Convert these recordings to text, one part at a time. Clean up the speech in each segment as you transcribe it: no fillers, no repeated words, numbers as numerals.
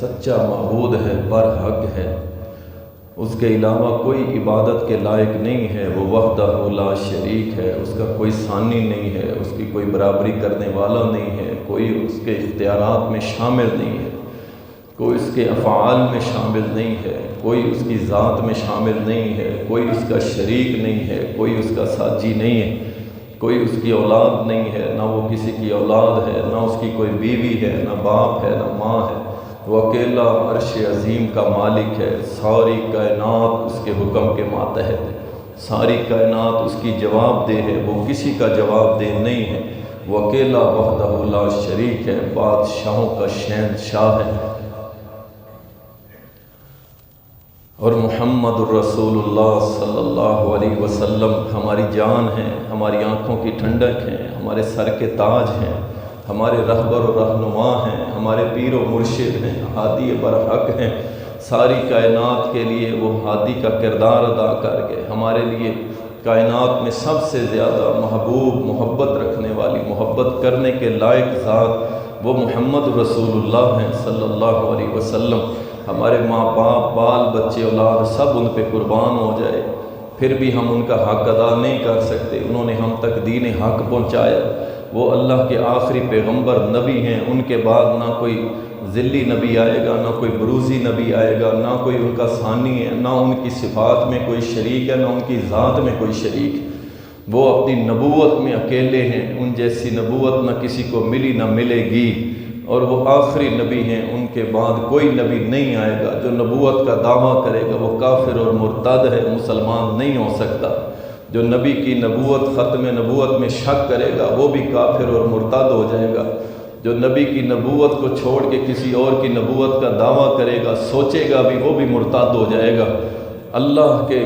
سچا معبود ہے، برحق ہے، اس کے علاوہ کوئی عبادت کے لائق نہیں ہے، وہ وحدہ لا شریک ہے، اس کا کوئی ثانی نہیں ہے، اس کی کوئی برابری کرنے والا نہیں ہے، کوئی اس کے اختیارات میں شامل نہیں ہے، کوئی اس کے افعال میں شامل نہیں ہے، کوئی اس کی ذات میں شامل نہیں ہے، کوئی اس کا شریک نہیں ہے، کوئی اس کا ساجی نہیں ہے، کوئی اس کی اولاد نہیں ہے، نہ وہ کسی کی اولاد ہے، نہ اس کی کوئی بیوی ہے، نہ باپ ہے، نہ ماں ہے، وہ اکیلا عرش عظیم کا مالک ہے، ساری کائنات اس کے حکم کے ماتحت ہے، ساری کائنات اس کی جواب دہ ہے، وہ کسی کا جواب دہ نہیں ہے، وہ اکیلا وحدہ لا شریک ہے، بادشاہوں کا شہنشاہ ہے۔ اور محمد الرسول اللہ صلی اللہ علیہ وسلم ہماری جان ہیں، ہماری آنکھوں کی ٹھنڈک ہیں، ہمارے سر کے تاج ہیں، ہمارے رہبر و رہنما ہیں، ہمارے پیر و مرشد ہیں، ہادی برحق ہیں۔ ساری کائنات کے لیے وہ ہادی کا کردار ادا کر کے ہمارے لیے کائنات میں سب سے زیادہ محبوب، محبت رکھنے والی، محبت کرنے کے لائق ذات وہ محمد رسول اللہ ہیں صلی اللہ علیہ وسلم۔ ہمارے ماں باپ، بال بچے، اولاد سب ان پہ قربان ہو جائے، پھر بھی ہم ان کا حق ادا نہیں کر سکتے۔ انہوں نے ہم تک دین حق پہنچایا، وہ اللہ کے آخری پیغمبر نبی ہیں، ان کے بعد نہ کوئی ذلی نبی آئے گا، نہ کوئی بروزی نبی آئے گا، نہ کوئی ان کا ثانی ہے، نہ ان کی صفات میں کوئی شریک ہے، نہ ان کی ذات میں کوئی شریک ہے۔ وہ اپنی نبوت میں اکیلے ہیں، ان جیسی نبوت نہ کسی کو ملی نہ ملے گی، اور وہ آخری نبی ہیں، ان کے بعد کوئی نبی نہیں آئے گا۔ جو نبوت کا دعویٰ کرے گا وہ کافر اور مرتد ہے، مسلمان نہیں ہو سکتا۔ جو نبی کی نبوت، ختم نبوت میں شک کرے گا وہ بھی کافر اور مرتد ہو جائے گا۔ جو نبی کی نبوت کو چھوڑ کے کسی اور کی نبوت کا دعویٰ کرے گا، سوچے گا بھی، وہ بھی مرتد ہو جائے گا۔ اللہ کے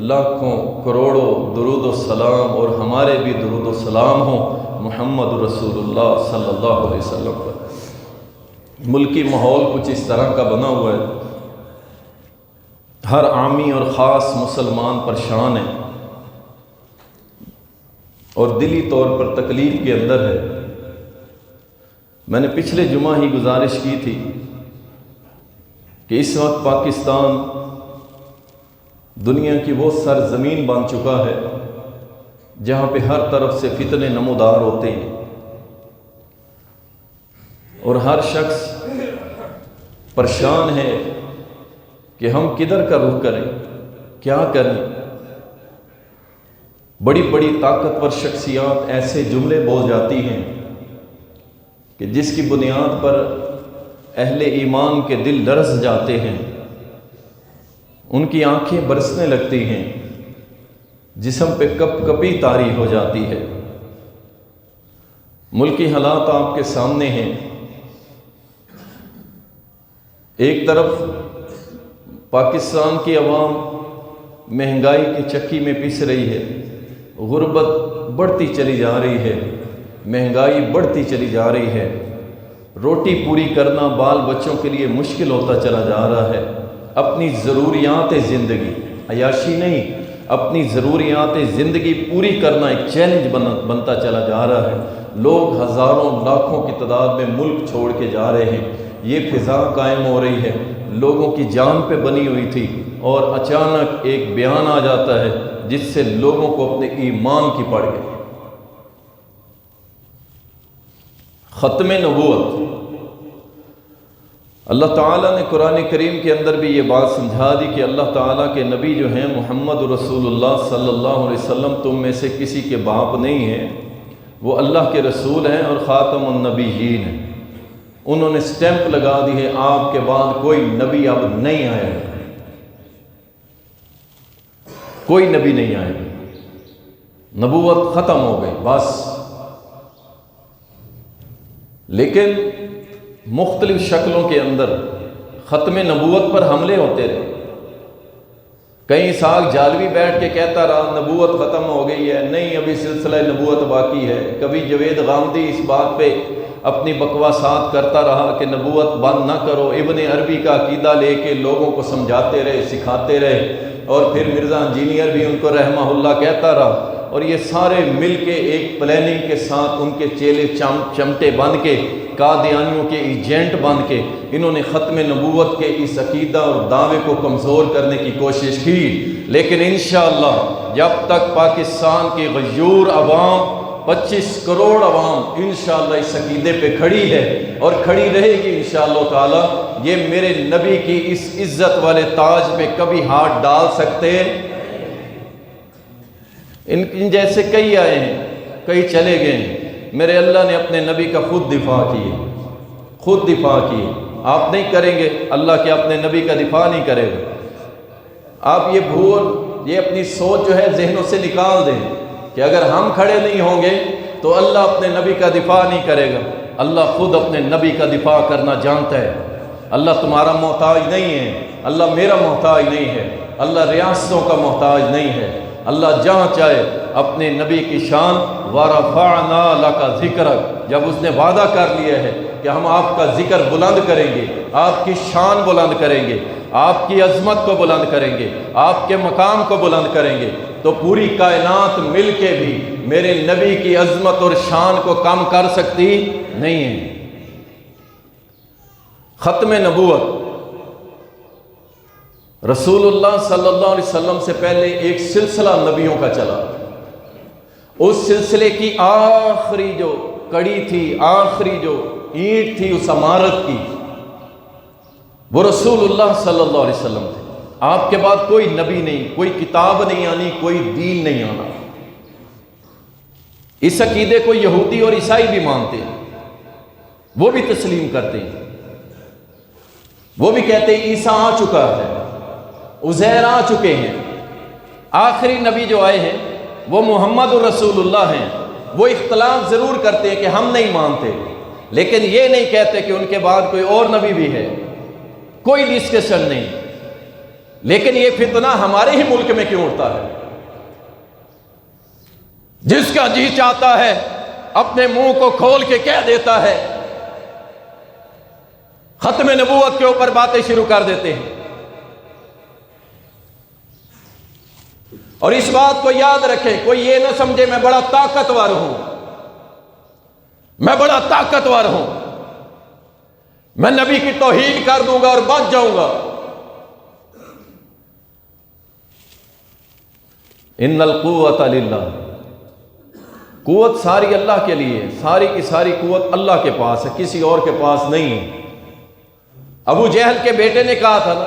لاکھوں کروڑوں درود و سلام، اور ہمارے بھی درود و سلام ہوں محمد رسول اللہ صلی اللہ علیہ وسلم پر۔ ملکی ماحول کچھ اس طرح کا بنا ہوا ہے، ہر عامی اور خاص مسلمان پریشان ہے اور دلی طور پر تکلیف کے اندر ہے۔ میں نے پچھلے جمعہ ہی گزارش کی تھی کہ اس وقت پاکستان دنیا کی وہ سرزمین بن چکا ہے جہاں پہ ہر طرف سے فتنے نمودار ہوتے ہیں، اور ہر شخص پریشان ہے کہ ہم کدھر کا رخ کریں، کیا کریں۔ بڑی بڑی طاقتور شخصیات ایسے جملے بول جاتی ہیں کہ جس کی بنیاد پر اہل ایمان کے دل لرز جاتے ہیں، ان کی آنکھیں برسنے لگتی ہیں، جسم پہ کپ کپی طاری ہو جاتی ہے۔ ملکی حالات آپ کے سامنے ہیں، ایک طرف پاکستان کی عوام مہنگائی کی چکی میں پس رہی ہے، غربت بڑھتی چلی جا رہی ہے، مہنگائی بڑھتی چلی جا رہی ہے، روٹی پوری کرنا بال بچوں کے لیے مشکل ہوتا چلا جا رہا ہے۔ اپنی ضروریات زندگی، عیاشی نہیں، اپنی ضروریات زندگی پوری کرنا ایک چیلنج بنتا چلا جا رہا ہے۔ لوگ ہزاروں لاکھوں کی تعداد میں ملک چھوڑ کے جا رہے ہیں، یہ فضا قائم ہو رہی ہے، لوگوں کی جان پہ بنی ہوئی تھی، اور اچانک ایک بیان آ جاتا ہے جس سے لوگوں کو اپنے ایمان کی پڑ گئی۔ ختم نبوت۔ اللہ تعالیٰ نے قرآن کریم کے اندر بھی یہ بات سمجھا دی کہ اللہ تعالیٰ کے نبی جو ہیں محمد رسول اللہ صلی اللہ علیہ وسلم تم میں سے کسی کے باپ نہیں ہیں، وہ اللہ کے رسول ہیں اور خاتم النبیین ہیں۔ انہوں نے سٹیمپ لگا دی ہے، آپ کے بعد کوئی نبی اب نہیں آئے گا، کوئی نبی نہیں آئے گا، نبوت ختم ہو گئی بس۔ لیکن مختلف شکلوں کے اندر ختم نبوت پر حملے ہوتے رہے۔ کہیں اسحاق جالوی بیٹھ کے کہتا رہا نبوت ختم ہو گئی ہے، نہیں ابھی سلسلہ نبوت باقی ہے۔ کبھی جوید غامدی اس بات پہ اپنی بکواسات کرتا رہا کہ نبوت بند نہ کرو، ابن عربی کا عقیدہ لے کے لوگوں کو سمجھاتے رہے، سکھاتے رہے، اور پھر مرزا انجینئر بھی ان کو رحمہ اللہ کہتا رہا، اور یہ سارے مل کے ایک پلاننگ کے ساتھ ان کے چیلے چمٹے بن کے قادیانیوں کے ایجنٹ بن کے انہوں نے ختم نبوت کے اس عقیدہ اور دعوے کو کمزور کرنے کی کوشش کی، لیکن انشاءاللہ جب تک پاکستان کی غیور عوام 25 کروڑ عوام انشاءاللہ اس عقیدے پہ کھڑی ہے اور کھڑی رہے گی انشاءاللہ تعالی، یہ میرے نبی کی اس عزت والے تاج پہ کبھی ہاتھ ڈال سکتے۔ ان جیسے کئی آئے ہیں، کئی چلے گئے ہیں، میرے اللہ نے اپنے نبی کا خود دفاع کیے۔ آپ نہیں کریں گے، اللہ کے اپنے نبی کا دفاع نہیں کرے گا۔ آپ یہ اپنی سوچ جو ہے ذہنوں سے نکال دیں کہ اگر ہم کھڑے نہیں ہوں گے تو اللہ اپنے نبی کا دفاع نہیں کرے گا۔ اللہ خود اپنے نبی کا دفاع کرنا جانتا ہے۔ اللہ تمہارا محتاج نہیں ہے، اللہ میرا محتاج نہیں ہے، اللہ ریاستوں کا محتاج نہیں ہے۔ اللہ جہاں چاہے اپنے نبی کی شان وَرَفَعْنَا لَكَ ذِكْرَكَ، جب اس نے وعدہ کر لیا ہے کہ ہم آپ کا ذکر بلند کریں گے، آپ کی شان بلند کریں گے، آپ کی عظمت کو بلند کریں گے، آپ کے مقام کو بلند کریں گے، تو پوری کائنات مل کے بھی میرے نبی کی عظمت اور شان کو کم کر سکتی نہیں ہے۔ ختم نبوت رسول اللہ صلی اللہ علیہ وسلم سے پہلے ایک سلسلہ نبیوں کا چلا، اس سلسلے کی آخری جو کڑی تھی، آخری جو اینٹ تھی اس عمارت کی، وہ رسول اللہ صلی اللہ علیہ وسلم تھے۔ آپ کے بعد کوئی نبی نہیں، کوئی کتاب نہیں آنی، کوئی دین نہیں آنا۔ اس عقیدے کو یہودی اور عیسائی بھی مانتے ہیں، وہ بھی تسلیم کرتے ہیں، وہ بھی کہتے ہیں عیسیٰ آ چکا ہے، عزیر آ چکے ہیں۔ آخری نبی جو آئے ہیں وہ محمد الرسول اللہ ہیں۔ وہ اختلاف ضرور کرتے ہیں کہ ہم نہیں مانتے، لیکن یہ نہیں کہتے کہ ان کے بعد کوئی اور نبی بھی ہے، کوئی ڈسکشن نہیں۔ لیکن یہ فتنہ ہمارے ہی ملک میں کیوں اٹھتا ہے؟ جس کا جی چاہتا ہے اپنے منہ کو کھول کے کہہ دیتا ہے، ختم نبوت کے اوپر باتیں شروع کر دیتے ہیں۔ اور اس بات کو یاد رکھیں، کوئی یہ نہ سمجھے میں بڑا طاقتور ہوں، میں بڑا طاقتور ہوں، میں نبی کی توہین کر دوں گا اور بچ جاؤں گا۔ ان القوت للہ، قوت ساری اللہ کے لیے، ساری کی ساری قوت اللہ کے پاس ہے، کسی اور کے پاس نہیں ہے۔ ابو جہل کے بیٹے نے کہا تھا نا،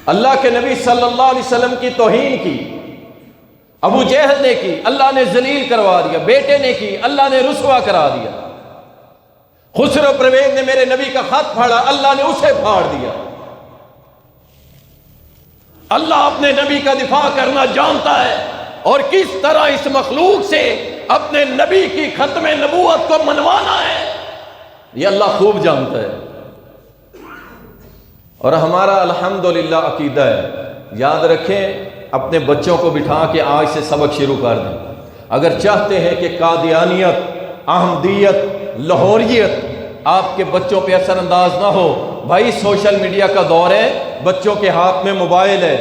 اللہ کے نبی صلی اللہ علیہ وسلم کی توہین کی، ابو جہل نے کی، اللہ نے ذلیل کروا دیا، بیٹے نے کی، اللہ نے رسوا کرا دیا۔ خسرو پرویز نے میرے نبی کا خط پھاڑا، اللہ نے اسے پھاڑ دیا۔ اللہ اپنے نبی کا دفاع کرنا جانتا ہے، اور کس طرح اس مخلوق سے اپنے نبی کی ختم نبوت کو منوانا ہے یہ اللہ خوب جانتا ہے۔ اور ہمارا الحمدللہ عقیدہ ہے، یاد رکھیں، اپنے بچوں کو بٹھا کے آج سے سبق شروع کر دیں۔ اگر چاہتے ہیں کہ قادیانیت، احمدیت، لاہوریت آپ کے بچوں پہ اثر انداز نہ ہو، بھائی سوشل میڈیا کا دور ہے، بچوں کے ہاتھ میں موبائل ہے،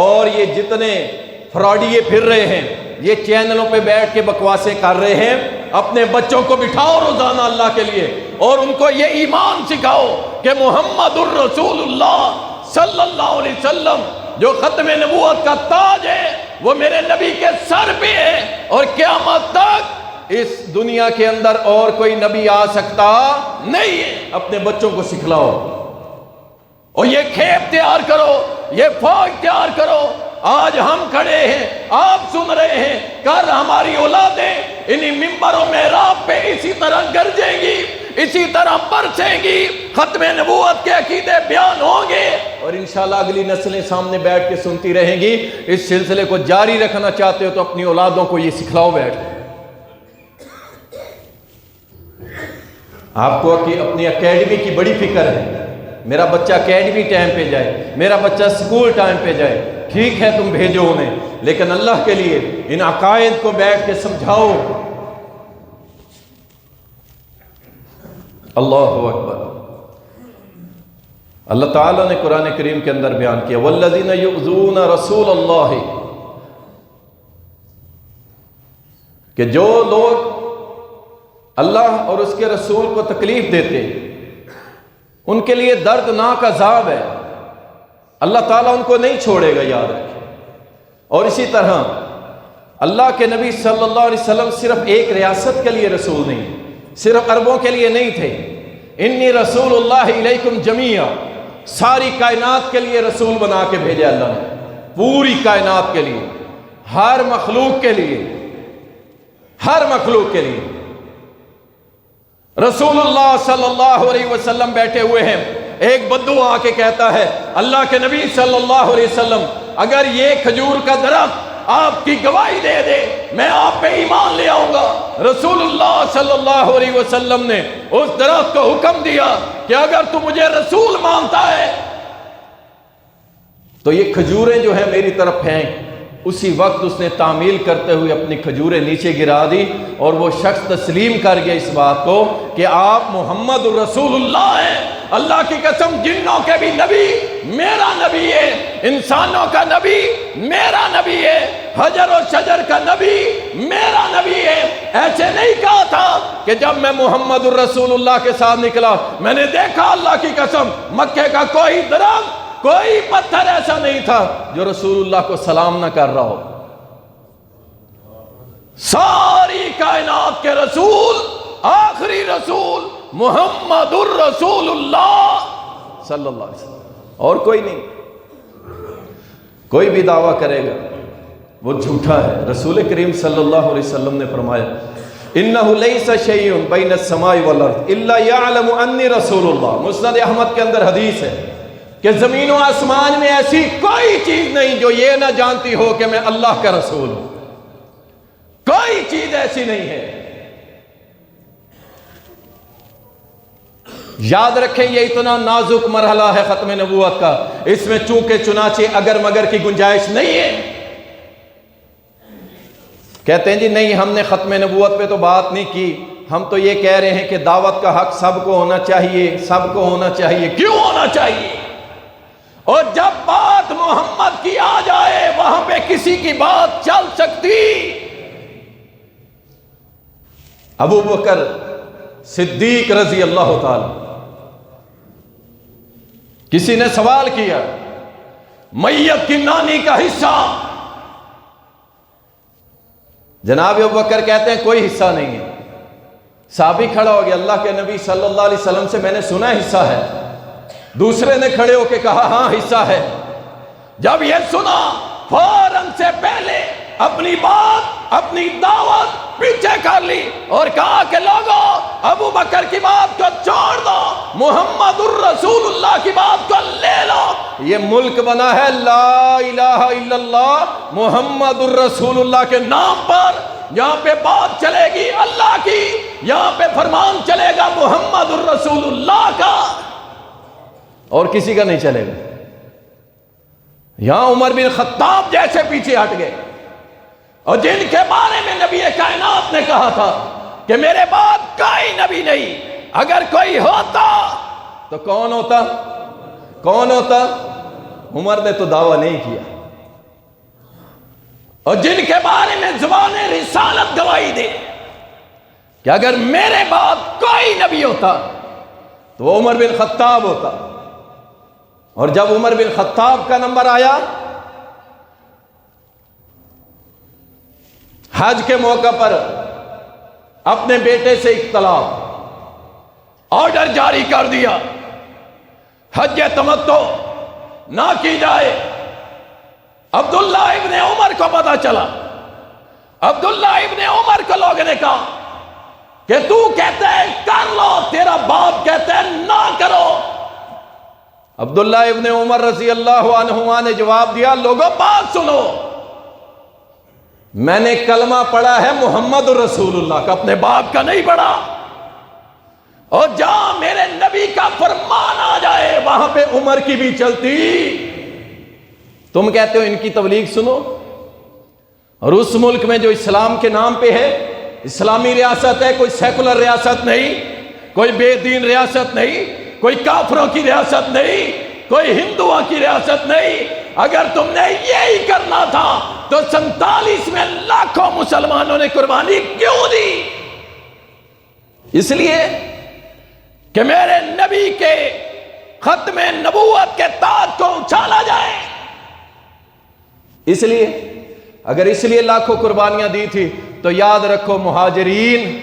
اور یہ جتنے فراڈیے پھر رہے ہیں، یہ چینلوں پہ بیٹھ کے بکواسیں کر رہے ہیں۔ اپنے بچوں کو بٹھاؤ روزانہ اللہ کے لیے، اور ان کو یہ ایمان سکھاؤ کہ محمد الرسول اللہ صلی اللہ علیہ وسلم جو ختم نبوت کا تاج ہے وہ میرے نبی کے سر پہ ہے، اور قیامت تک اس دنیا کے اندر اور کوئی نبی آ سکتا نہیں ہے۔ اپنے بچوں کو سکھلاؤ، اور یہ کھیپ تیار کرو، یہ فوج تیار کرو۔ آج ہم کھڑے ہیں، آپ سن رہے ہیں، کل ہماری اولادیں انہی ممبر و محراب پہ اسی طرح گرجیں گی، اسی طرح برسیں گی، ختم نبوت کے عقیدے بیان ہوں گے، اور انشاءاللہ اگلی نسلیں سامنے بیٹھ کے سنتی رہیں گی۔ اس سلسلے کو جاری رکھنا چاہتے ہو تو اپنی اولادوں کو یہ سکھلاؤ بیٹھ۔ آپ کو اپنی اکیڈمی کی بڑی فکر ہے، میرا بچہ اکیڈمی ٹائم پہ جائے، میرا بچہ سکول ٹائم پہ جائے، ٹھیک ہے تم بھیجو انہیں، لیکن اللہ کے لیے ان عقائد کو بیٹھ کے سمجھاؤ۔ اللہ اکبر۔ اللہ تعالیٰ نے قرآن کریم کے اندر بیان کیا، والذین یؤذون رسول اللہ، کہ جو لوگ اللہ اور اس کے رسول کو تکلیف دیتے، ان کے لیے دردناک عذاب ہے، اللہ تعالیٰ ان کو نہیں چھوڑے گا، یاد رکھیں۔ اور اسی طرح اللہ کے نبی صلی اللہ علیہ وسلم صرف ایک ریاست کے لیے رسول نہیں، صرف عربوں کے لیے نہیں تھے۔ انی رسول اللہ علیکم جمیعا، ساری کائنات کے لیے رسول بنا کے بھیجا اللہ نے، پوری کائنات کے لیے، ہر مخلوق کے لیے، ہر مخلوق کے لیے۔ رسول اللہ صلی اللہ علیہ وسلم بیٹھے ہوئے ہیں، ایک بدو آ کے کہتا ہے اللہ کے نبی صلی اللہ علیہ وسلم اگر یہ کھجور کا درخت آپ کی گواہی دے دے میں آپ پہ ایمان لے آؤں گا۔ رسول اللہ صلی اللہ علیہ وسلم نے اس درخت کو حکم دیا کہ اگر تو مجھے رسول مانتا ہے تو یہ کھجوریں جو ہیں میری طرف پھینک۔ اسی وقت اس نے تعمیل کرتے ہوئے اپنی کھجوریں نیچے گرا دی، اور وہ شخص تسلیم کر گیا اس بات کو کہ آپ محمد الرسول اللہ ہیں۔ اللہ کی قسم، جنوں کے بھی نبی میرا نبی ہے، انسانوں کا نبی میرا نبی ہے، حجر و شجر کا نبی میرا نبی ہے۔ ایسے نہیں کہا تھا کہ جب میں محمد الرسول اللہ کے ساتھ نکلا میں نے دیکھا اللہ کی قسم مکے کا کوئی درخت، کوئی پتھر ایسا نہیں تھا جو رسول اللہ کو سلام نہ کر رہا ہو۔ ساری کائنات کے رسول، آخری رسول محمد الرسول اللہ صلی اللہ علیہ وسلم، اور کوئی نہیں۔ کوئی بھی دعویٰ کرے گا وہ جھوٹا ہے۔ رسول کریم صلی اللہ علیہ وسلم نے فرمایا اِنَّهُ لَيْسَ شَيْءٌ بَيْنَ السَّمَاءِ وَالْأَرْضِ إِلَّا يَعْلَمُ أَنِّي رَسُولُ اللَّهِ۔ مسند احمد کے اندر حدیث ہے کہ زمین و آسمان میں ایسی کوئی چیز نہیں جو یہ نہ جانتی ہو کہ میں اللہ کا رسول ہوں، کوئی چیز ایسی نہیں ہے۔ یاد رکھیں یہ اتنا نازک مرحلہ ہے ختم نبوت کا، اس میں چونکہ چنانچہ اگر مگر کی گنجائش نہیں ہے۔ کہتے ہیں جی نہیں ہم نے ختم نبوت پہ تو بات نہیں کی، ہم تو یہ کہہ رہے ہیں کہ دعوت کا حق سب کو ہونا چاہیے، سب کو ہونا چاہیے۔ کیوں ہونا چاہیے؟ اور جب بات محمد کی آ جائے وہاں پہ کسی کی بات چل سکتی۔ ابو بکر صدیق رضی اللہ تعالی، کسی نے سوال کیا میت کی نانی کا حصہ، جناب ابو بکر کہتے ہیں کوئی حصہ نہیں ہے۔ صحابی کھڑا ہو گیا، اللہ کے نبی صلی اللہ علیہ وسلم سے میں نے سنا حصہ ہے۔ دوسرے نے کھڑے ہو کے کہا ہاں حصہ ہے۔ جب یہ سنا فوراً سے پہلے اپنی بات، اپنی دعوت پیچھے کر لی اور کہا کہ لوگوں ابو بکر کی بات کو چھوڑ دو، محمد الرسول اللہ کی بات کو لے لو۔ یہ ملک بنا ہے لا الہ الا اللہ محمد الرسول اللہ کے نام پر، یہاں پہ بات چلے گی اللہ کی، یہاں پہ فرمان چلے گا محمد الرسول اللہ کا، اور کسی کا نہیں چلے گا۔ یہاں عمر بن خطاب جیسے پیچھے ہٹ گئے، اور جن کے بارے میں نبی کائنات نے کہا تھا کہ میرے بعد کوئی نبی نہیں، اگر کوئی ہوتا تو کون ہوتا؟ کون ہوتا؟ عمر نے تو دعویٰ نہیں کیا۔ اور جن کے بارے میں زبان رسالت گواہی دے کہ اگر میرے بعد کوئی نبی ہوتا تو وہ عمر بن خطاب ہوتا۔ اور جب عمر بن خطاب کا نمبر آیا، حج کے موقع پر اپنے بیٹے سے اختلاف، آرڈر جاری کر دیا حج تمتع نہ کی جائے۔ عبداللہ ابن عمر کو پتا چلا، عبداللہ ابن عمر کو لوگوں نے کہا کہ تو کہتا ہے کر لو، تیرا باپ کہتا ہے نہ کرو۔ عبداللہ ابن عمر رضی اللہ عنہما نے جواب دیا لوگوں بات سنو، میں نے کلمہ پڑھا ہے محمد الرسول اللہ کا، اپنے باپ کا نہیں پڑھا، اور جہاں میرے نبی کا فرمان آ جائے وہاں پہ عمر کی بھی چلتی۔ تم کہتے ہو ان کی تبلیغ سنو، اور اس ملک میں جو اسلام کے نام پہ ہے، اسلامی ریاست ہے، کوئی سیکولر ریاست نہیں، کوئی بے دین ریاست نہیں، کوئی کافروں کی ریاست نہیں، کوئی ہندوؤں کی ریاست نہیں۔ اگر تم نے یہی کرنا تھا تو 47 میں لاکھوں مسلمانوں نے قربانی کیوں دی؟ اس لیے کہ میرے نبی کے ختم نبوت کے تاج کو اچھالا جائے. اس لیے اگر اس لیے لاکھوں قربانیاں دی تھی تو یاد رکھو مہاجرین،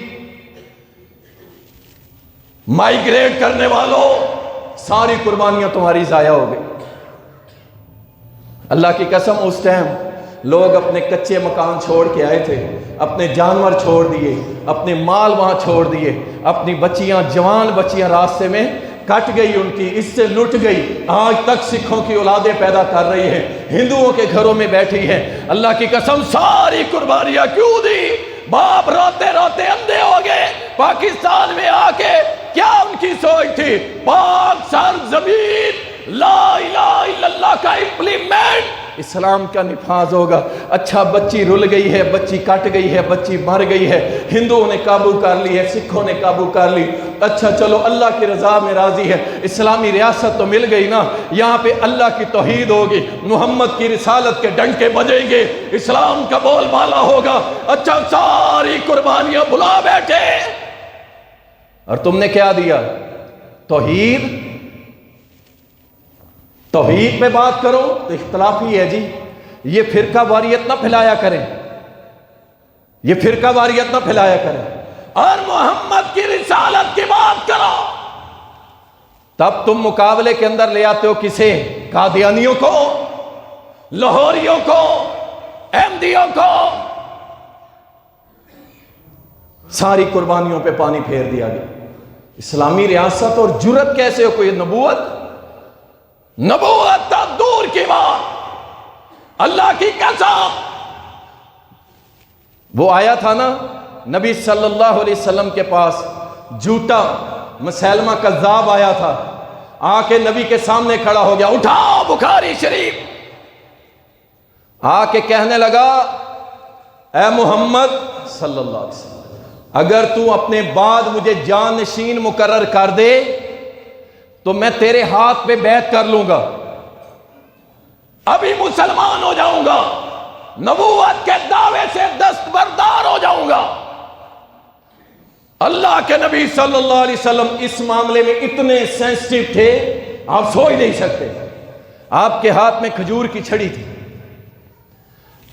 مائیگریٹ کرنے والوں، ساری قربانیاں تمہاری ضائع ہو گئی. اللہ کی قسم اس ٹائم لوگ اپنے کچے مکان چھوڑ کے آئے تھے، اپنے جانور چھوڑ دیے، اپنے مال وہاں چھوڑ دیے، اپنی بچیاں، جوان بچیاں راستے میں کٹ گئی، ان کی اس سے لٹ گئی. آج تک سکھوں کی اولادیں پیدا کر رہی ہیں، ہندوؤں کے گھروں میں بیٹھی ہیں. اللہ کی قسم ساری قربانیاں کیوں دی؟ باپ روتے روتے اندھے ہو گئے. پاکستان میں آ کے کیا ان کی سوچ تھی؟ پاک سر زمین لا الہ الا اللہ کا امپلیمنٹ، اسلام کا نفاذ ہوگا. اچھا بچی رل گئی ہے، بچی کٹ گئی ہے، بچی مر گئی ہے، ہندوؤں نے قابو کر لی ہے، سکھوں نے قابو کر لی. اچھا چلو اللہ کی رضا میں راضی ہے، اسلامی ریاست تو مل گئی نا، یہاں پہ اللہ کی توحید ہوگی، محمد کی رسالت کے ڈنکے بجیں گے، اسلام کا بول بالا ہوگا. اچھا ساری قربانیاں بلا بیٹھے اور تم نے کیا دیا؟ توحید. توحید پہ بات کرو تو اختلافی ہے جی. یہ فرقہ واریت نہ پھیلایا کریں، یہ فرقہ واریت نہ پھیلایا کریں، اور محمد کی رسالت کی بات کرو. تب تم مقابلے کے اندر لے آتے ہو کسے؟ قادیانیوں کو، لاہوریوں کو، احمدیوں کو. ساری قربانیوں پہ پانی پھیر دیا گیا. اسلامی ریاست اور جرت کیسے ہو؟ کوئی نبوت تا دور کی بات. اللہ کی قسم وہ آیا تھا نا نبی صلی اللہ علیہ وسلم کے پاس، جھوٹا مسیلمہ کذاب آیا تھا، آ کے نبی کے سامنے کھڑا ہو گیا. اٹھاؤ بخاری شریف، آ کے کہنے لگا اے محمد صلی اللہ علیہ وسلم، اگر تو اپنے بعد مجھے جانشین مقرر کر دے تو میں تیرے ہاتھ پہ بیعت کر لوں گا، ابھی مسلمان ہو جاؤں گا، نبوت کے دعوے سے دستبردار ہو جاؤں گا. اللہ کے نبی صلی اللہ علیہ وسلم اس معاملے میں اتنے سینسٹیو تھے آپ سوچ نہیں سکتے. آپ کے ہاتھ میں کھجور کی چھڑی تھی،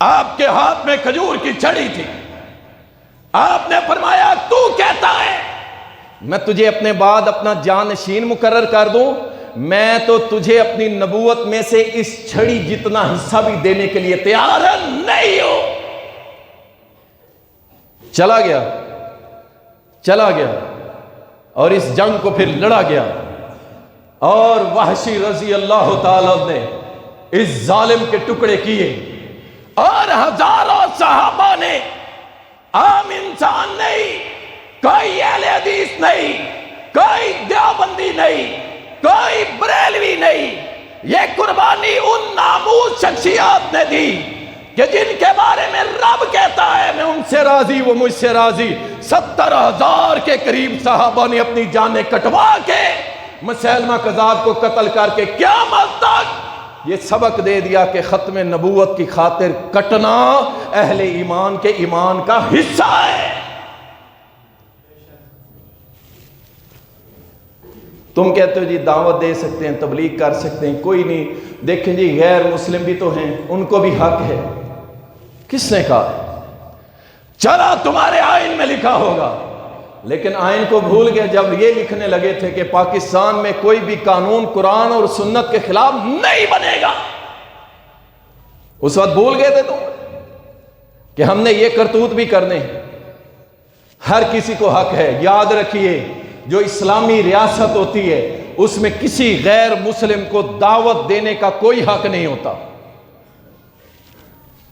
آپ کے ہاتھ میں کھجور کی چھڑی تھی. آپ نے فرمایا تو کہتا ہے میں تجھے اپنے بعد اپنا جانشین مقرر کر دوں، میں تو تجھے اپنی نبوت میں سے اس چھڑی جتنا حصہ بھی دینے کے لیے تیار نہیں ہو. چلا گیا اور اس جنگ کو پھر لڑا گیا. اور وحشی رضی اللہ تعالیٰ نے اس ظالم کے ٹکڑے کیے، اور ہزاروں صحابہ نے، عام انسان نہیں، کوئی اہل حدیث نہیں، کوئی دیوبندی نہیں، کوئی بریلوی نہیں، یہ قربانی ان ناموس شخصیات نے دی کہ جن کے بارے میں رب کہتا ہے میں ان سے راضی وہ مجھ سے راضی. 70,000 کے قریب صحابہ نے اپنی جانیں کٹوا کے مسیلمہ کذاب کو قتل کر کے قیامت تک یہ سبق دے دیا کہ ختم نبوت کی خاطر کٹنا اہل ایمان کے ایمان کا حصہ ہے. تم کہتے ہو جی دعوت دے سکتے ہیں، تبلیغ کر سکتے ہیں، کوئی نہیں. دیکھیں جی غیر مسلم بھی تو ہیں، ان کو بھی حق ہے. کس نے کہا؟ چلا تمہارے آئین میں لکھا ہوگا، لیکن آئین کو بھول گئے جب یہ لکھنے لگے تھے کہ پاکستان میں کوئی بھی قانون قرآن اور سنت کے خلاف نہیں بنے گا. اس وقت بھول گئے تھے تم کہ ہم نے یہ کرتوت بھی کرنے ہیں. ہر کسی کو حق ہے. یاد رکھیے جو اسلامی ریاست ہوتی ہے اس میں کسی غیر مسلم کو دعوت دینے کا کوئی حق نہیں ہوتا.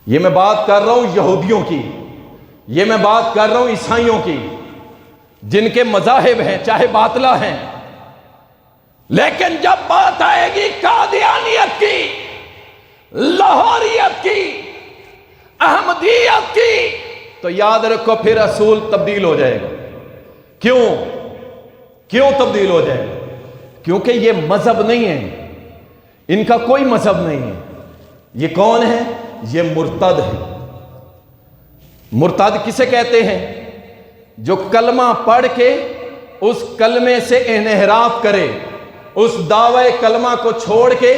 یہ میں بات کر رہا ہوں یہودیوں کی، یہ میں بات کر رہا ہوں عیسائیوں کی، جن کے مذاہب ہیں چاہے باطلہ ہیں. لیکن جب بات آئے گی قادیانیت کی، لاہوریت کی، احمدیت کی، تو یاد رکھو پھر اصول تبدیل ہو جائے گا. کیوں تبدیل ہو جائے گا؟ کیونکہ یہ مذہب نہیں ہے، ان کا کوئی مذہب نہیں ہے. یہ کون ہے؟ یہ مرتد ہے. مرتد کسے کہتے ہیں؟ جو کلمہ پڑھ کے اس کلمے سے انحراف کرے، اس دعوے کلمہ کو چھوڑ کے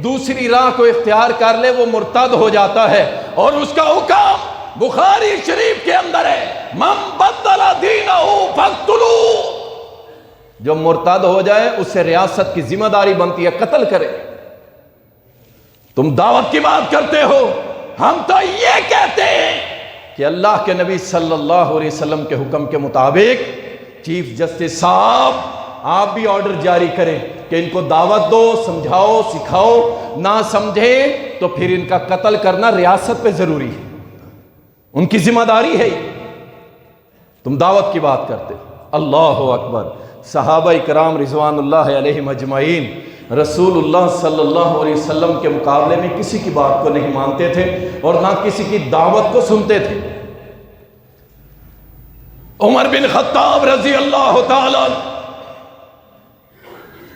دوسری راہ کو اختیار کر لے، وہ مرتد ہو جاتا ہے۔ اور اس کا حکم بخاری شریف کے اندر ہے، من بدل دینہ فاقتلوہ، جو مرتد ہو جائے اس سے ریاست کی ذمہ داری بنتی ہے، قتل کرے۔ تم دعوت کی بات کرتے ہو، ہم تو یہ کہتے ہیں کہ اللہ کے نبی صلی اللہ علیہ وسلم کے حکم کے مطابق چیف جسٹس صاحب آپ بھی آرڈر جاری کریں کہ ان کو دعوت دو، سمجھاؤ، سکھاؤ، نہ سمجھے تو پھر ان کا قتل کرنا ریاست پہ ضروری ہے، ان کی ذمہ داری ہے۔ تم دعوت کی بات کرتے ہو۔ اللہ اکبر۔ صحابہ کرام رضوان اللہ علیہم اجمعین رسول اللہ صلی اللہ علیہ وسلم کے مقابلے میں کسی کی بات کو نہیں مانتے تھے اور نہ کسی کی دعوت کو سنتے تھے۔ عمر بن خطاب رضی اللہ تعالیٰ،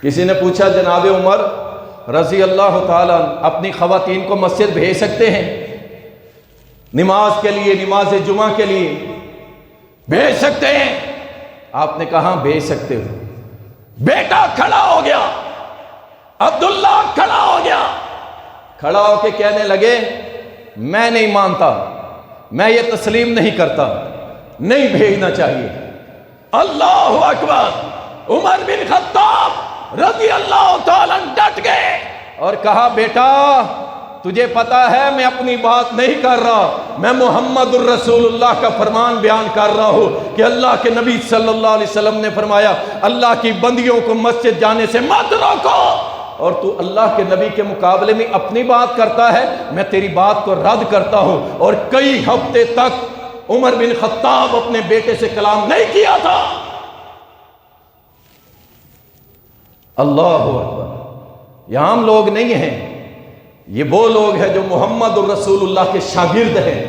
کسی نے پوچھا جناب عمر رضی اللہ تعالیٰ اپنی خواتین کو مسجد بھیج سکتے ہیں نماز کے لیے، نماز جمعہ کے لیے بھیج سکتے ہیں؟ آپ نے کہا بھیج سکتے ہو۔ بیٹا کھڑا ہو گیا، عبداللہ کھڑا ہو گیا، کھڑا ہو کے کہنے لگے میں نہیں مانتا، میں یہ تسلیم نہیں کرتا، نہیں بھیجنا چاہیے۔ اللہ اکبر۔ عمر بن خطاب رضی اللہ تعالیٰ ڈٹ گئے اور کہا بیٹا تجھے پتا ہے میں اپنی بات نہیں کر رہا، میں محمد الرسول اللہ کا فرمان بیان کر رہا ہوں کہ اللہ کے نبی صلی اللہ علیہ وسلم نے فرمایا اللہ کی بندیوں کو مسجد جانے سے مت روکو، اور تو اللہ کے نبی کے مقابلے میں اپنی بات کرتا ہے، میں تیری بات کو رد کرتا ہوں۔ اور کئی ہفتے تک عمر بن خطاب اپنے بیٹے سے کلام نہیں کیا تھا۔ اللہ اکبر۔ یہ عام لوگ نہیں ہیں، یہ وہ لوگ ہیں جو محمد الرسول اللہ کے شاگرد ہیں،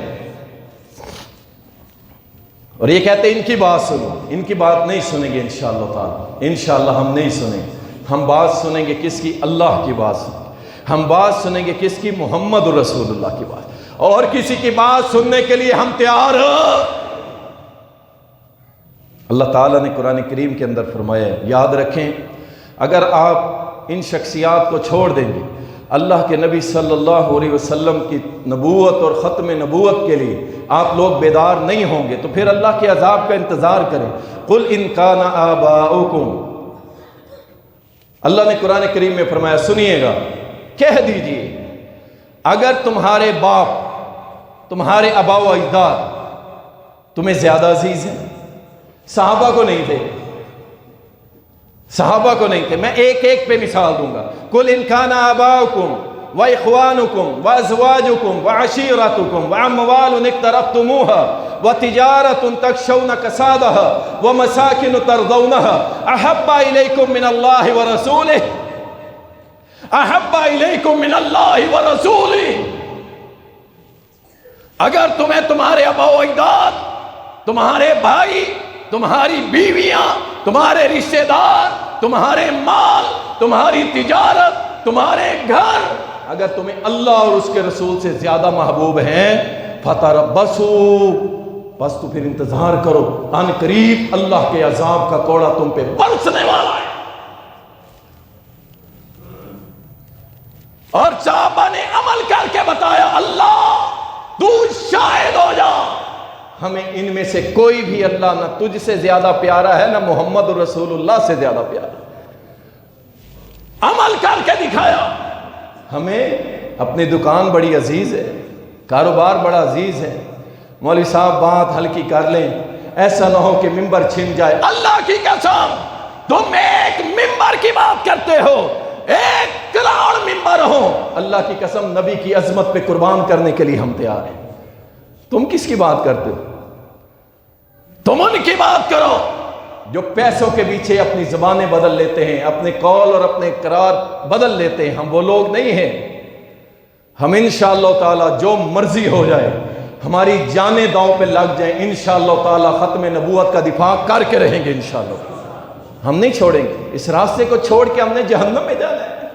اور یہ کہتے ہیں ان کی بات سنو، ان کی بات نہیں سنیں گے انشاءاللہ تعالی، انشاءاللہ ہم نہیں سنیں گے، ہم بات سنیں گے کس کی؟ اللہ کی بات سنیں گے، ہم بات سنیں گے کس کی؟ محمد الرسول اللہ کی بات، اور کسی کی بات سننے کے لیے ہم تیار ہیں۔ اللہ تعالیٰ نے قرآن کریم کے اندر فرمایا ہے، یاد رکھیں اگر آپ ان شخصیات کو چھوڑ دیں گے، اللہ کے نبی صلی اللہ علیہ وسلم کی نبوت اور ختم نبوت کے لیے آپ لوگ بیدار نہیں ہوں گے تو پھر اللہ کے عذاب کا انتظار کریں۔ قل ان کان آباؤکم، اللہ نے قرآن کریم میں فرمایا سنیے گا، کہہ دیجئے اگر تمہارے باپ، تمہارے آبا و اجداد تمہیں زیادہ عزیز ہیں، صحابہ کو نہیں تھے، صحابہ کو نہیں تھے، میں ایک ایک پہ مثال دوں گا۔ قل ان کان آباؤکم و اخوانکم و ازواجکم و عشیرتکم و اموال اقترفتموها و تجارت تخشون کسادها و مساکن ترضونها احب الیکم من اللہ و رسولہ، احب الیکم من اللہ و رسولہ، اگر تمہیں تمہارے آبا و اجداد، تمہارے بھائی، تمہاری بیویاں، تمہارے رشتہ دار، تمہارے مال، تمہاری تجارت، تمہارے گھر اگر تمہیں اللہ اور اس کے رسول سے زیادہ محبوب ہیں فتربصوا، بس تو پھر انتظار کرو، ان قریب اللہ کے عذاب کا کوڑا تم پہ برسنے والا ہے۔ اور صحابہ نے عمل کر کے بتایا اللہ تو شاہد ہو جا، ہمیں ان میں سے کوئی بھی اللہ نہ تجھ سے زیادہ پیارا ہے نہ محمد رسول اللہ سے زیادہ پیارا۔ عمل کر کے دکھایا۔ ہمیں اپنی دکان بڑی عزیز ہے، کاروبار بڑا عزیز ہے، مولوی صاحب بات ہلکی کر لیں، ایسا نہ ہو کہ ممبر چھن جائے۔ اللہ کی قسم تم ایک ممبر کی بات کرتے ہو، 1 کروڑ ممبر ہو، اللہ کی قسم نبی کی عظمت پہ قربان کرنے کے لیے ہم تیار ہیں۔ تم کس کی بات کرتے ہو؟ تم ان کی بات کرو جو پیسوں کے پیچھے اپنی زبانیں بدل لیتے ہیں، اپنے قول اور اپنے قرار بدل لیتے ہیں۔ ہم وہ لوگ نہیں ہیں۔ ہم انشاءاللہ تعالی جو مرضی ہو جائے، ہماری جانیں داؤں پہ لگ جائیں، انشاءاللہ تعالی ختم نبوت کا دفاع کر کے رہیں گے انشاءاللہ۔ ہم نہیں چھوڑیں گے اس راستے کو، چھوڑ کے ہم نے جہنم میں جانا ہے۔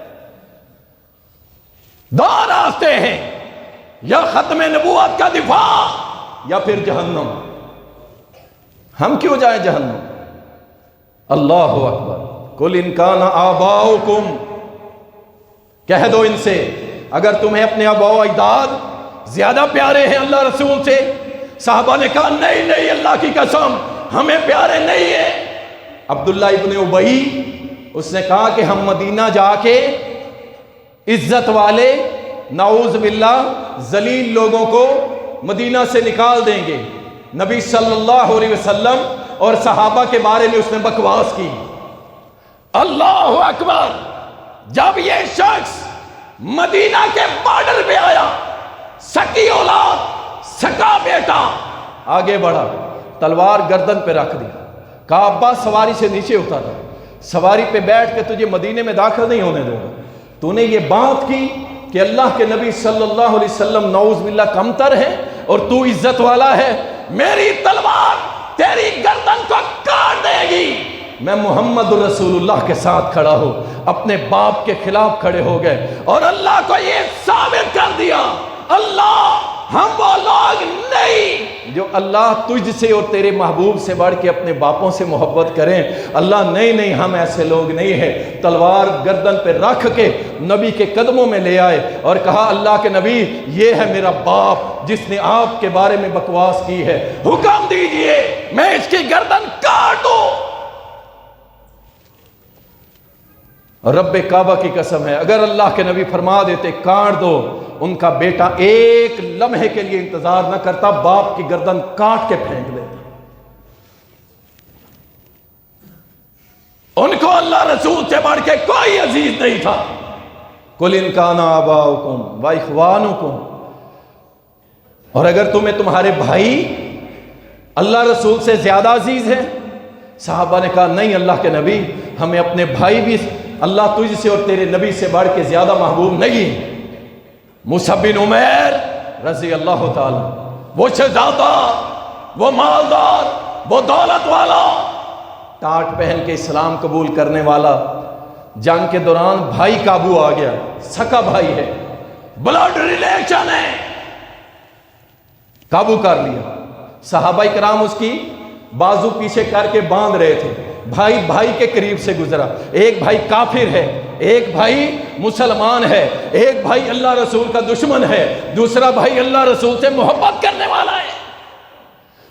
2 راستے ہیں، یا ختم نبوت کا دفاع یا پھر جہنم۔ ہم کیوں جائیں جہنم؟ اللہ اکبر۔ قل ان کان آباؤکم، کہہ دو ان سے اگر تمہیں اپنے آباء و اجداد زیادہ پیارے ہیں اللہ رسول سے۔ صحابہ نے کہا نہیں نہیں اللہ کی قسم ہمیں پیارے نہیں ہیں۔ عبداللہ ابن ابی اس نے کہا کہ ہم مدینہ جا کے عزت والے نعوذ باللہ ذلیل لوگوں کو مدینہ سے نکال دیں گے۔ نبی صلی اللہ علیہ وسلم اور صحابہ کے بارے میں اس نے بکواس کی۔ اللہ اکبر۔ جب یہ شخص مدینہ کے بارڈر پہ آیا، سکی اولاد، سکا بیٹا، آگے بڑھا، تلوار گردن پہ رکھ دی، کہا ابا سواری سے نیچے اتر، سواری پہ بیٹھ کے تجھے مدینے میں داخل نہیں ہونے دوں گا۔ تو نے یہ بات کی کہ اللہ کے نبی صلی اللہ علیہ وسلم نعوذ باللہ کمتر ہے اور تو عزت والا ہے، میری تلوار تیری گردن کو کاٹ دے گی۔ میں محمد رسول اللہ کے ساتھ کھڑا ہوں، اپنے باپ کے خلاف کھڑے ہو گئے اور اللہ کو یہ ثابت کر دیا، اللہ ہم وہ لوگ نہیں جو اللہ تجھ سے اور تیرے محبوب سے بڑھ کے اپنے باپوں سے محبت کریں۔ اللہ نہیں نہیں ہم ایسے لوگ نہیں ہیں۔ تلوار گردن پہ رکھ کے نبی کے قدموں میں لے آئے اور کہا اللہ کے نبی یہ ہے میرا باپ جس نے آپ کے بارے میں بکواس کی ہے، حکم دیجئے میں اس کی گردن کاٹ دوں۔ رب کعبہ کی قسم ہے اگر اللہ کے نبی فرما دیتے کاٹ دو، ان کا بیٹا ایک لمحے کے لیے انتظار نہ کرتا، باپ کی گردن کاٹ کے پھینک دیتا۔ ان کو اللہ رسول سے بڑھ کے کوئی عزیز نہیں تھا۔ قل ان کان آباؤکم و اخوانکم، اور اگر تمہیں تمہارے بھائی اللہ رسول سے زیادہ عزیز ہیں؟ صحابہ نے کہا نہیں اللہ کے نبی ہمیں اپنے بھائی بھی اللہ تجھ سے اور تیرے نبی سے بڑھ کے زیادہ محبوب نہیں۔ مصعب بن عمیر رضی اللہ تعالی، وہ شہزادہ، وہ مالدار، وہ دولت والا، ٹاٹ پہن کے اسلام قبول کرنے والا، جنگ کے دوران بھائی قابو آ گیا، سکا بھائی ہے، بلڈ ریلیشن ہے، قابو کر لیا۔ صحابہ کرام اس کی بازو پیچھے کر کے باندھ رہے تھے، بھائی بھائی کے قریب سے گزرا، ایک بھائی کافر ہے، ایک بھائی مسلمان ہے، ایک بھائی اللہ رسول کا دشمن ہے، دوسرا بھائی اللہ رسول سے محبت کرنے والا ہے۔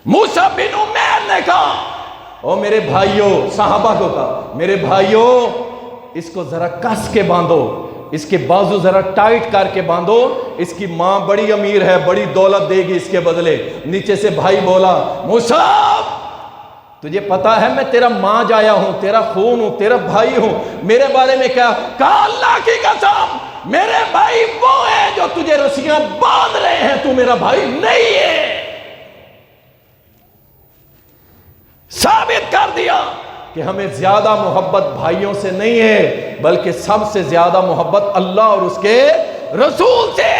مصعب بن عمیر نے کہا او میرے بھائیوں، صحابہ کو کہا میرے بھائیوں اس کو ذرا کس کے باندھو، اس کے بازو ذرا ٹائٹ کر کے باندھو، اس کی ماں بڑی امیر ہے، بڑی دولت دے گی اس کے بدلے۔ نیچے سے بھائی بولا مصعب تجھے پتا ہے میں تیرا ماں جایا ہوں، تیرا خون ہوں، تیرا بھائی ہوں، میرے بارے میں کیا؟ کہا اللہ کی قسم میرے بھائی وہ ہیں جو تجھے رسیاں باندھ رہے ہیں، تو میرا بھائی نہیں ہے۔ ثابت کر دیا کہ ہمیں زیادہ محبت بھائیوں سے نہیں ہے بلکہ سب سے زیادہ محبت اللہ اور اس کے رسول سے۔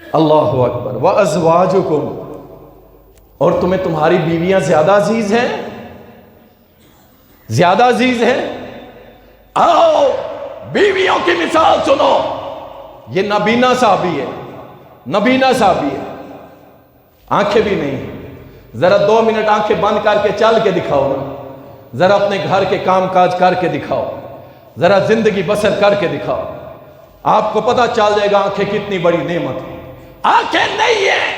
اللہ اکبر۔ وَأَزْوَاجُكُمْ، اور تمہیں تمہاری بیویاں زیادہ عزیز ہیں، زیادہ عزیز ہیں۔ آؤ بیویوں کی مثال سنو، یہ نابینا صحابی ہے، نابینا صحابی ہے، آنکھیں بھی نہیں ہیں، ذرا 2 منٹ آنکھیں بند کر کے چل کے دکھاؤ نا، ذرا اپنے گھر کے کام کاج کر کے دکھاؤ، ذرا زندگی بسر کر کے دکھاؤ، آپ کو پتہ چل جائے گا آنکھیں کتنی بڑی نعمت ہے۔ آنکھیں نہیں ہیں۔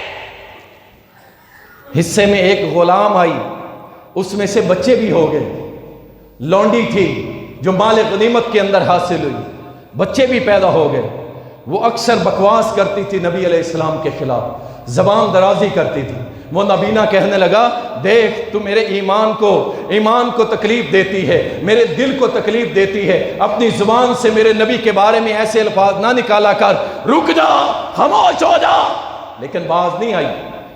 حصے میں ایک غلام آئی، اس میں سے بچے بھی ہو گئے، لونڈی تھی جو مال غنیمت کے اندر حاصل ہوئی، بچے بھی پیدا ہو گئے۔ وہ اکثر بکواس کرتی تھی نبی علیہ السلام کے خلاف، زبان درازی کرتی تھی۔ وہ نبینا کہنے لگا دیکھ تو میرے ایمان کو تکلیف دیتی ہے، میرے دل کو تکلیف دیتی ہے، اپنی زبان سے میرے نبی کے بارے میں ایسے الفاظ نہ نکالا کر، رک جا، خاموش ہو جا۔ لیکن باز نہیں آئی۔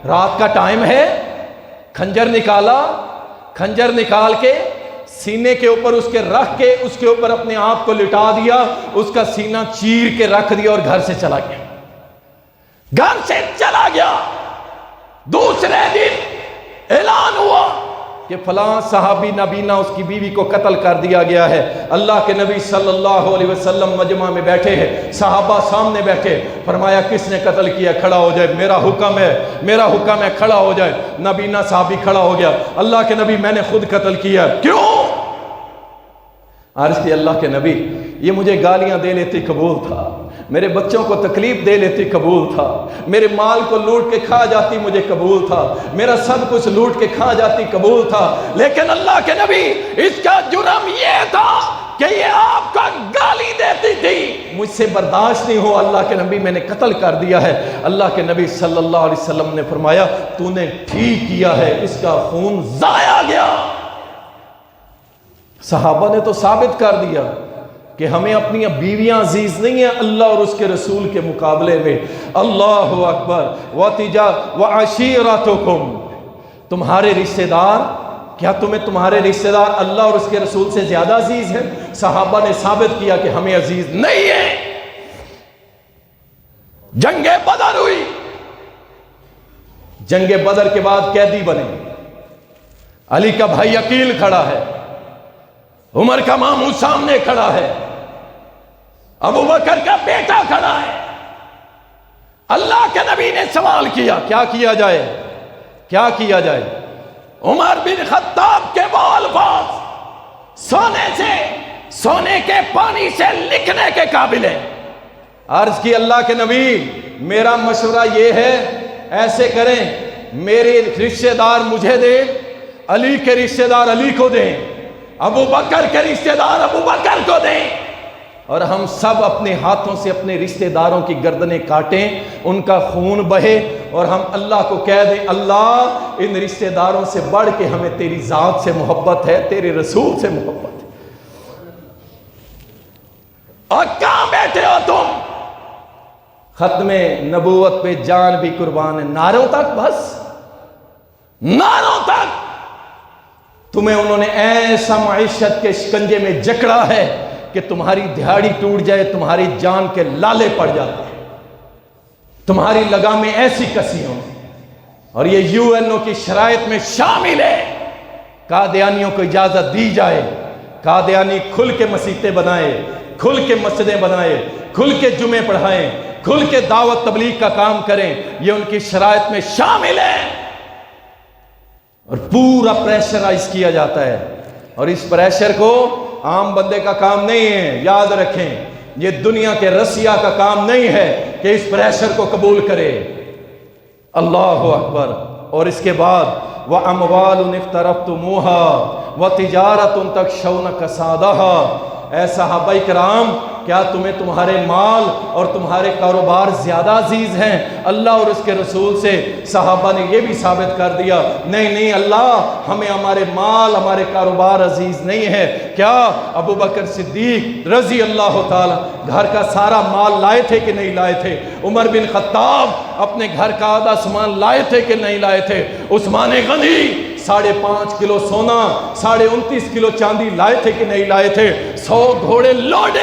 رات کا ٹائم ہے، کھنجر نکالا، کھنجر نکال کے سینے کے اوپر اس کے رکھ کے اس کے اوپر اپنے آپ کو لٹا دیا، اس کا سینہ چیر کے رکھ دیا اور گھر سے چلا گیا، گھر سے چلا گیا۔ دوسرے دن اعلان ہوا کہ فلاں صحابی نابینا اس کی بیوی کو قتل کر دیا گیا ہے. اللہ کے نبی صلی اللہ علیہ وسلم مجمع میں بیٹھے ہیں، صحابہ سامنے بیٹھے. فرمایا کس نے قتل کیا؟ کھڑا ہو جائے. میرا حکم ہے، میرا حکم ہے، کھڑا ہو جائے. نابینا صحابی کھڑا ہو گیا. اللہ کے نبی میں نے خود قتل کیا. کیوں؟ عرض کی اللہ کے نبی یہ مجھے گالیاں دے لیتی قبول تھا، میرے بچوں کو تکلیف دے لیتی قبول تھا، میرے مال کو لوٹ کے کھا جاتی مجھے قبول تھا، میرا سب کچھ لوٹ کے کھا جاتی قبول تھا، لیکن اللہ کے نبی اس کا جرم یہ تھا کہ یہ آپ کا گالی دیتی تھی، مجھ سے برداشت نہیں ہو. اللہ کے نبی میں نے قتل کر دیا ہے. اللہ کے نبی صلی اللہ علیہ وسلم نے فرمایا تو نے ٹھیک کیا ہے، اس کا خون ضائع گیا. صحابہ نے تو ثابت کر دیا کہ ہمیں اپنی بیویاں عزیز نہیں ہیں اللہ اور اس کے رسول کے مقابلے میں. اللہ اکبر. وعشیرتکم، تمہارے رشتہ دار، کیا تمہیں تمہارے رشتہ دار اللہ اور اس کے رسول سے زیادہ عزیز ہیں؟ صحابہ نے ثابت کیا کہ ہمیں عزیز نہیں ہے. جنگ بدر ہوئی، جنگ بدر کے بعد قیدی بنے. علی کا بھائی عقیل کھڑا ہے، عمر کا ماموں سامنے کھڑا ہے، ابو بکر کا بیٹا کھڑا ہے. اللہ کے نبی نے سوال کیا کیا کیا جائے، کیا کیا جائے؟ عمر بن خطاب کے وہ الفاظ سونے کے پانی سے لکھنے کے قابل ہیں. عرض کی اللہ کے نبی میرا مشورہ یہ ہے ایسے کریں، میرے رشتہ دار مجھے دیں، علی کے رشتہ دار علی کو دیں، ابو بکر کے رشتہ دار ابو بکر کو دیں، اور ہم سب اپنے ہاتھوں سے اپنے رشتہ داروں کی گردنیں کاٹیں، ان کا خون بہے، اور ہم اللہ کو کہہ دیں اللہ ان رشتہ داروں سے بڑھ کے ہمیں تیری ذات سے محبت ہے، تیرے رسول سے محبت ہے. اور کہاں بیٹھے ہو تم؟ ختم نبوت پہ جان بھی قربان ہے. نعروں تک، بس نعروں تک. تمہیں انہوں نے ایسا معیشت کے شکنجے میں جکڑا ہے کہ تمہاری دہاڑی ٹوٹ جائے، تمہاری جان کے لالے پڑ جاتے ہیں، تمہاری لگامیں ایسی کسی ہوں. اور یہ UN کی شرائط میں شامل ہے قادیانیوں کو اجازت دی جائے، قادیانی کھل کے مسجدیں بنائے، کھل کے مسجدیں بنائے، کھل کے جمعے پڑھائیں، کھل کے دعوت تبلیغ کا کام کریں، یہ ان کی شرائط میں شامل ہے. اور پورا پریشرائز کیا جاتا ہے، اور اس پریشر کو عام بندے کا کام نہیں ہے. یاد رکھیں یہ دنیا کے رسیا کا کام نہیں ہے کہ اس پریشر کو قبول کرے. اللہ اکبر. اور اس کے بعد وَأَمْوَالٌ اقْتَرَفْتُمُوهَا وَتِجَارَةٌ تَخْشَوْنَ كَسَادَهَا. اے صحابہ کرام کیا تمہیں تمہارے مال اور تمہارے کاروبار زیادہ عزیز ہیں اللہ اور اس کے رسول سے؟ صحابہ نے یہ بھی ثابت کر دیا نہیں اللہ ہمیں ہمارے مال ہمارے کاروبار عزیز نہیں ہے. کیا ابو بکر صدیق رضی اللہ تعالی گھر کا سارا مال لائے تھے کہ نہیں لائے تھے؟ عمر بن خطاب اپنے گھر کا آدھا سامان لائے تھے کہ نہیں لائے تھے؟ عثمان غنی 5.5 کلو سونا 29.5 کلو چاندی لائے تھے کہ نہیں لائے تھے؟ 100 گھوڑے لوڈڈ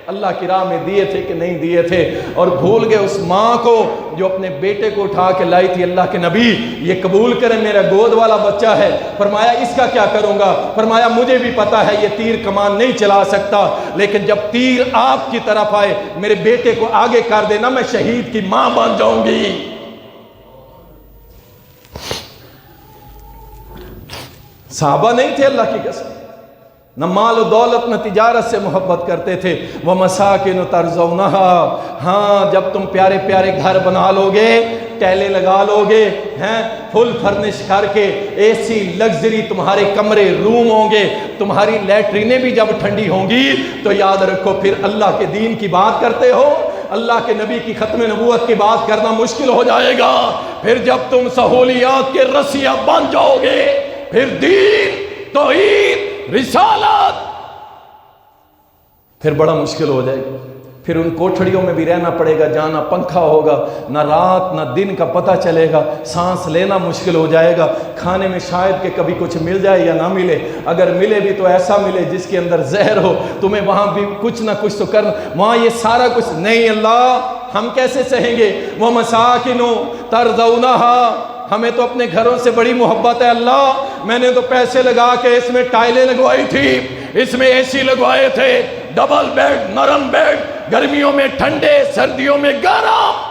اللہ کی راہ میں دیے تھے کہ نہیں دیے تھے؟ اور بھول گئے اس ماں کو جو اپنے بیٹے کو اٹھا کے لائی تھی. اللہ کے نبی یہ قبول کریں میرا گود والا بچہ ہے. فرمایا اس کا کیا کروں گا؟ فرمایا مجھے بھی پتا ہے یہ تیر کمان نہیں چلا سکتا، لیکن جب تیر آپ کی طرف آئے میرے بیٹے کو آگے کر دینا، میں شہید کی ماں بن جاؤں گی. صحابہ نہیں تھے اللہ کی قسم، نہ مال و دولت نہ تجارت سے محبت کرتے تھے. وَمَسَاكِنُ تَرْضَوْنَهَا. ہاں جب تم پیارے پیارے گھر بنا لو گے، ٹیلے لگا لو گے، فل فرنش کر کے ایسی لگزری تمہارے کمرے روم ہوں گے، تمہاری لیٹرینیں بھی جب ٹھنڈی ہوں گی تو یاد رکھو پھر اللہ کے دین کی بات کرتے ہو، اللہ کے نبی کی ختم نبوت کی بات کرنا مشکل ہو جائے گا. پھر جب تم سہولیات کے رسیا بن جاؤ گے پھر دین توحید رسالت پھر بڑا مشکل ہو جائے گا. پھر ان کوٹھڑیوں میں بھی رہنا پڑے گا، جانا پنکھا ہوگا، نہ رات نہ دن کا پتہ چلے گا، سانس لینا مشکل ہو جائے گا. کھانے میں شاید کہ کبھی کچھ مل جائے یا نہ ملے، اگر ملے بھی تو ایسا ملے جس کے اندر زہر ہو. تمہیں وہاں بھی کچھ نہ کچھ تو کرنا، وہاں یہ سارا کچھ نہیں. اللہ ہم کیسے سہیں گے؟ وہ مساکن ترضونہا، ہمیں تو اپنے گھروں سے بڑی محبت ہے اللہ، میں نے تو پیسے لگا کے اس میں ٹائلیں لگوائی تھی، اس میں اے سی لگوائے تھے، ڈبل بیڈ، نرم بیڈ، گرمیوں میں ٹھنڈے، سردیوں میں گرم۔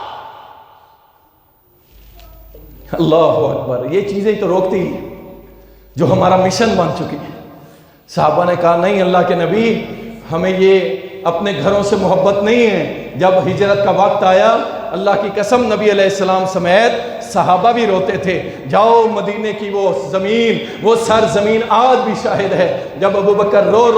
اللہ اکبر، یہ چیزیں تو روکتی ہیں جو ہمارا مشن بن چکی ہے۔ صحابہ نے کہا نہیں اللہ کے نبی، ہمیں یہ اپنے گھروں سے محبت نہیں ہے۔ جب ہجرت کا وقت آیا، اللہ کی قسم نبی علیہ السلام سمیت صحابہ بھی روتے تھے۔ جاؤ مدینے کی وہ زمین، وہ سرزمین آج بھی شاہد ہے، جب ابو بکر رو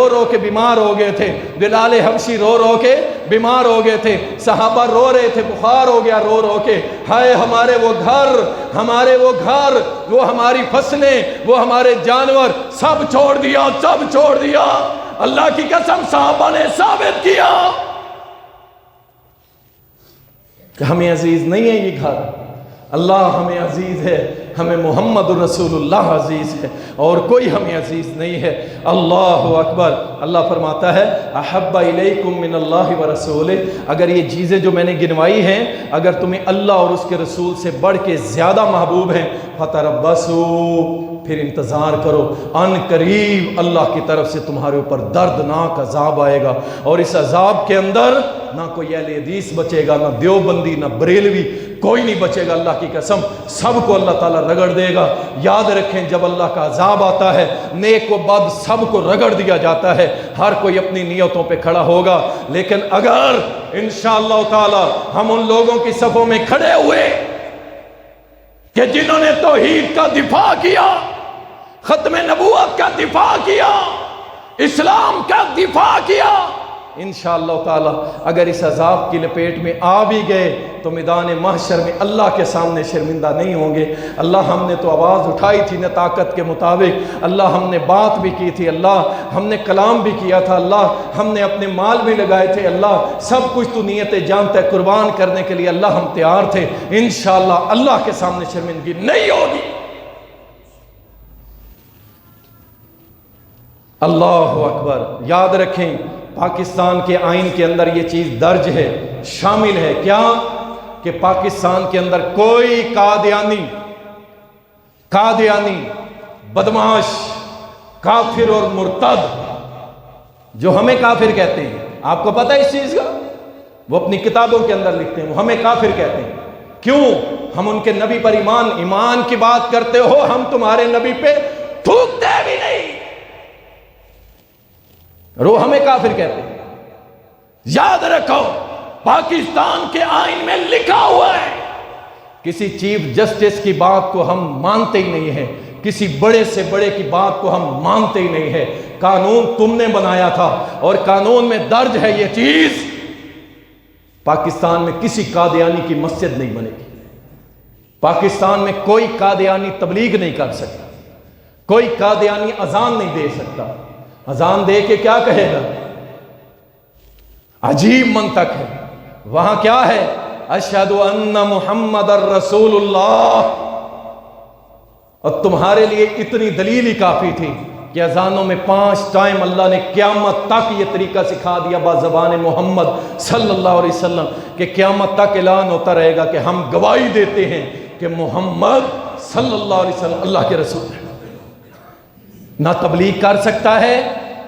رو کے بیمار ہو گئے تھے، بلال حبشی رو رو کے بیمار ہو گئے تھے، صحابہ رو رہے تھے، بخار ہو گیا رو رو کے، ہائے ہمارے وہ گھر، وہ ہماری فصلیں، وہ ہمارے جانور، سب چھوڑ دیا۔ اللہ کی قسم صحابہ نے ثابت کیا کہ ہمیں عزیز نہیں ہے یہ گھر، اللہ ہمیں عزیز ہے، ہمیں محمد الرسول اللہ عزیز ہے، اور کوئی ہمیں عزیز نہیں ہے۔ اللہ اکبر۔ اللہ فرماتا ہے احب الیکم من اللہ ورسولہ، اگر یہ چیزیں جو میں نے گنوائی ہیں اگر تمہیں اللہ اور اس کے رسول سے بڑھ کے زیادہ محبوب ہیں، فتربصوا، پھر انتظار کرو، ان قریب اللہ کی طرف سے تمہارے اوپر دردناک عذاب آئے گا، اور اس عذاب کے اندر نہ کوئی اہل حدیث بچے گا، نہ دیوبندی، نہ بریلوی، کوئی نہیں بچے گا، اللہ کی قسم سب کو اللہ تعالیٰ رگڑ دے گا۔ یاد رکھیں جب اللہ کا عذاب آتا ہے، نیک و بد سب کو رگڑ دیا جاتا ہے، ہر کوئی اپنی نیتوں پہ کھڑا ہوگا، لیکن اگر انشاءاللہ تعالیٰ ہم ان لوگوں کی صفوں میں کھڑے ہوئے کہ جنہوں نے توحید کا دفاع کیا، ختم نبوت کا دفاع کیا، اسلام کا دفاع کیا، انشاءاللہ تعالی اگر اس عذاب کی لپیٹ میں آ بھی گئے تو میدان محشر میں اللہ کے سامنے شرمندہ نہیں ہوں گے۔ اللہ ہم نے تو آواز اٹھائی تھی نہ طاقت کے مطابق، اللہ ہم نے بات بھی کی تھی، اللہ ہم نے کلام بھی کیا تھا، اللہ ہم نے اپنے مال بھی لگائے تھے، اللہ سب کچھ تو نیتیں جانتا ہے، قربان کرنے کے لیے اللہ ہم تیار تھے، انشاءاللہ اللہ کے سامنے شرمندگی نہیں ہوگی۔ اللہ اکبر۔ یاد رکھیں پاکستان کے آئین کے اندر یہ چیز درج ہے، شامل ہے، کیا کہ پاکستان کے اندر کوئی قادیانی بدماش کافر اور مرتد، جو ہمیں کافر کہتے ہیں، آپ کو پتہ ہے اس چیز کا، وہ اپنی کتابوں کے اندر لکھتے ہیں وہ ہمیں کافر کہتے ہیں۔ کیوں؟ ہم ان کے نبی پر ایمان کی بات کرتے ہو، ہم تمہارے نبی پہ تھوکتے بھی نہیں، رو ہمیں کافر کہتے ہیں۔ یاد رکھو پاکستان کے آئین میں لکھا ہوا ہے، کسی چیف جسٹس کی بات کو ہم مانتے ہی نہیں ہیں، کسی بڑے سے بڑے کی بات کو ہم مانتے ہی نہیں ہیں۔ قانون تم نے بنایا تھا اور قانون میں درج ہے یہ چیز، پاکستان میں کسی قادیانی کی مسجد نہیں بنے گی، پاکستان میں کوئی قادیانی تبلیغ نہیں کر سکتا، کوئی قادیانی اذان نہیں دے سکتا۔ اذان دے کے کیا کہے گا؟ عجیب منطق ہے، وہاں کیا ہے؟ اشہد ان محمد الرسول اللہ، اور تمہارے لیے اتنی دلیل ہی کافی تھی کہ اذانوں میں 5 ٹائم اللہ نے قیامت تک یہ طریقہ سکھا دیا بزبان محمد صلی اللہ علیہ وسلم کہ قیامت تک اعلان ہوتا رہے گا کہ ہم گواہی دیتے ہیں کہ محمد صلی اللہ علیہ وسلم اللہ کے رسول ہیں۔ نہ تبلیغ کر سکتا ہے،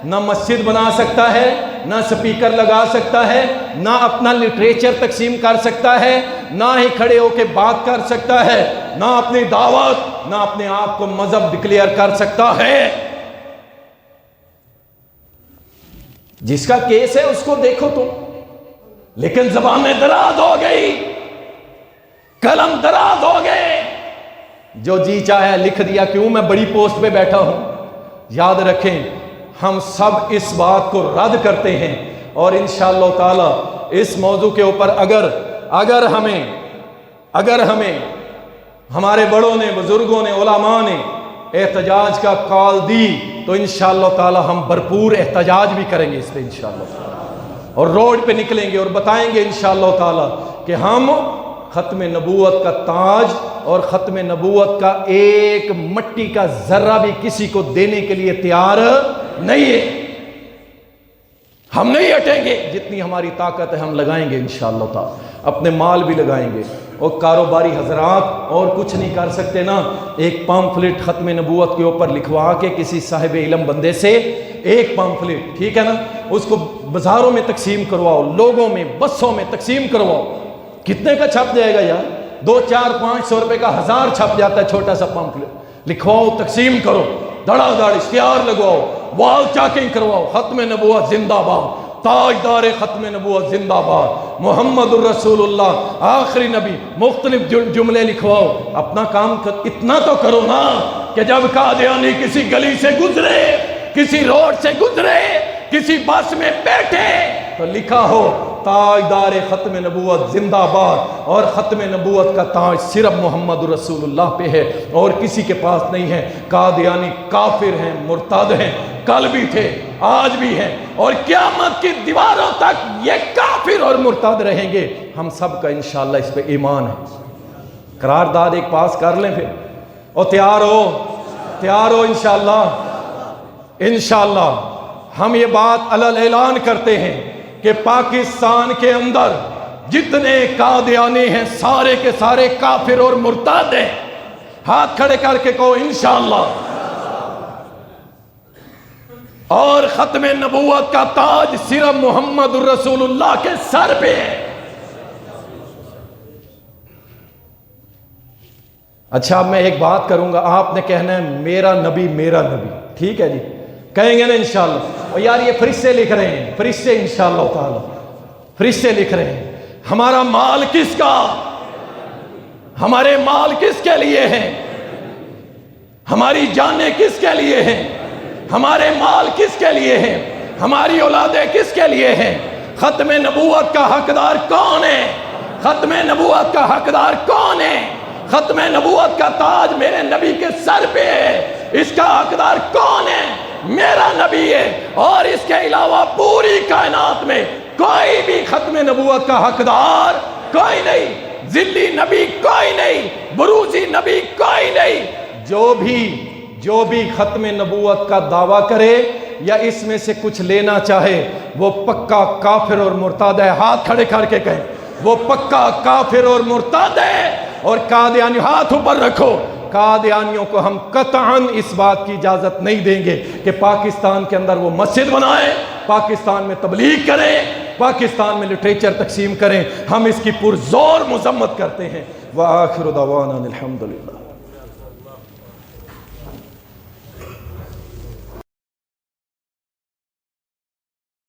نہ مسجد بنا سکتا ہے، نہ سپیکر لگا سکتا ہے، نہ اپنا لٹریچر تقسیم کر سکتا ہے، نہ ہی کھڑے ہو کے بات کر سکتا ہے، نہ اپنی دعوت، نہ اپنے آپ کو مذہب ڈکلیئر کر سکتا ہے۔ جس کا کیس ہے اس کو دیکھو تم، لیکن زبانیں دراز ہو گئی، قلم دراز ہو گئے، جو جی چاہے لکھ دیا۔ کیوں؟ میں بڑی پوسٹ پہ بیٹھا ہوں۔ یاد رکھیں ہم سب اس بات کو رد کرتے ہیں، اور انشاءاللہ تعالی اس موضوع کے اوپر اگر ہمیں ہمارے بڑوں نے، بزرگوں نے، علماء نے احتجاج کا کال دی تو انشاءاللہ تعالی ہم بھرپور احتجاج بھی کریں گے اس پہ انشاءاللہ تعالی، اور روڈ پہ نکلیں گے اور بتائیں گے انشاءاللہ تعالی کہ ہم ختم نبوت کا تاج اور ختم نبوت کا ایک مٹی کا ذرہ بھی کسی کو دینے کے لیے تیار نہیں ہے، ہم نہیں ہٹیں گے، جتنی ہماری طاقت ہے ہم لگائیں گے انشاءاللہ تعالی۔ اپنے مال بھی لگائیں گے. اور کاروباری حضرات اور کچھ نہیں کر سکتے نا, ایک پامفلٹ ختم نبوت کے اوپر لکھوا کے کسی صاحب علم بندے سے ایک پامفلٹ, ٹھیک ہے نا, اس کو بازاروں میں تقسیم کرواؤ, لوگوں میں بسوں میں تقسیم کرواؤ. کتنے کا چھپ جائے گا یار؟ 200-400-500 روپے کا 1000 چھپ جاتا ہے چھوٹا سا پامفلٹ. لکھواؤ, تقسیم کرو, دھڑا دھڑ اشتہار لگواؤ, وال چاکنگ کرواؤ, ختم نبوت زندہ باد, تاجدار ختم نبوت زندہ باد, محمد الرسول اللہ آخری نبی, مختلف جملے لکھواؤ. اپنا کام اتنا تو کرو نا کہ جب قادیانی کسی گلی سے گزرے, کسی روڈ سے گزرے, کسی بس میں بیٹھے تو لکھا ہو تاجدار ختم نبوت زندہ باد, اور ختم نبوت کا تاج صرف محمد رسول اللہ پہ ہے اور کسی کے پاس نہیں ہے. قادیانی کافر ہیں, مرتد ہیں, کل بھی تھے, آج بھی ہیں, اور قیامت کی دیواروں تک یہ کافر اور مرتد رہیں گے. ہم سب کا انشاءاللہ اس پہ ایمان ہے. قرارداد ایک پاس کر لیں پھر, اور تیار ہو انشاءاللہ. انشاءاللہ ہم یہ بات علل اعلان کرتے ہیں کہ پاکستان کے اندر جتنے قادیانی ہیں سارے کے سارے کافر اور مرتد ہیں. ہاتھ کھڑے کر کے کہو انشاءاللہ. اور ختم نبوت کا تاج صرف محمد الرسول اللہ کے سر پہ ہے. اچھا اب میں ایک بات کروں گا, آپ نے کہنا ہے میرا نبی میرا نبی, ٹھیک ہے جی, کہیں گے نا انشاءاللہ. اور یار یہ فرشتے لکھ رہے ہیں, فرشتے انشاءاللہ تعالی فرشتے لکھ رہے ہیں. ہمارا مال کس کا, ہمارے مال کس کے لیے ہیں, ہماری جانیں کس کے لیے ہیں, ہمارے مال کس کے لیے ہیں, ہماری اولادیں کس کے لیے ہیں. ختم نبوت کا حقدار کون ہے, ختم نبوت کا حقدار کون ہے, ختم نبوت کا تاج میرے نبی کے سر پہ ہے, اس کا حقدار کون ہے, میرا نبی ہے. اور اس کے علاوہ پوری کائنات میں کوئی بھی ختم نبوت کا حقدار کوئی نہیں, ذلی نبی کوئی نہیں, بروزی نبی کوئی نہیں. جو بھی ختم نبوت کا دعویٰ کرے یا اس میں سے کچھ لینا چاہے وہ پکا کافر اور مرتد ہے. ہاتھ کھڑے کر کے کہیں وہ پکا کافر اور مرتد ہے. اور قادیانی, ہاتھ اوپر رکھو, قادیانیوں کو ہم قطعاً اس بات کی اجازت نہیں دیں گے کہ پاکستان کے اندر وہ مسجد بنائیں, پاکستان میں تبلیغ کریں, پاکستان میں لٹریچر تقسیم کریں. ہم اس کی پرزور مذمت کرتے ہیں. وآخر دعوانا الحمدللہ.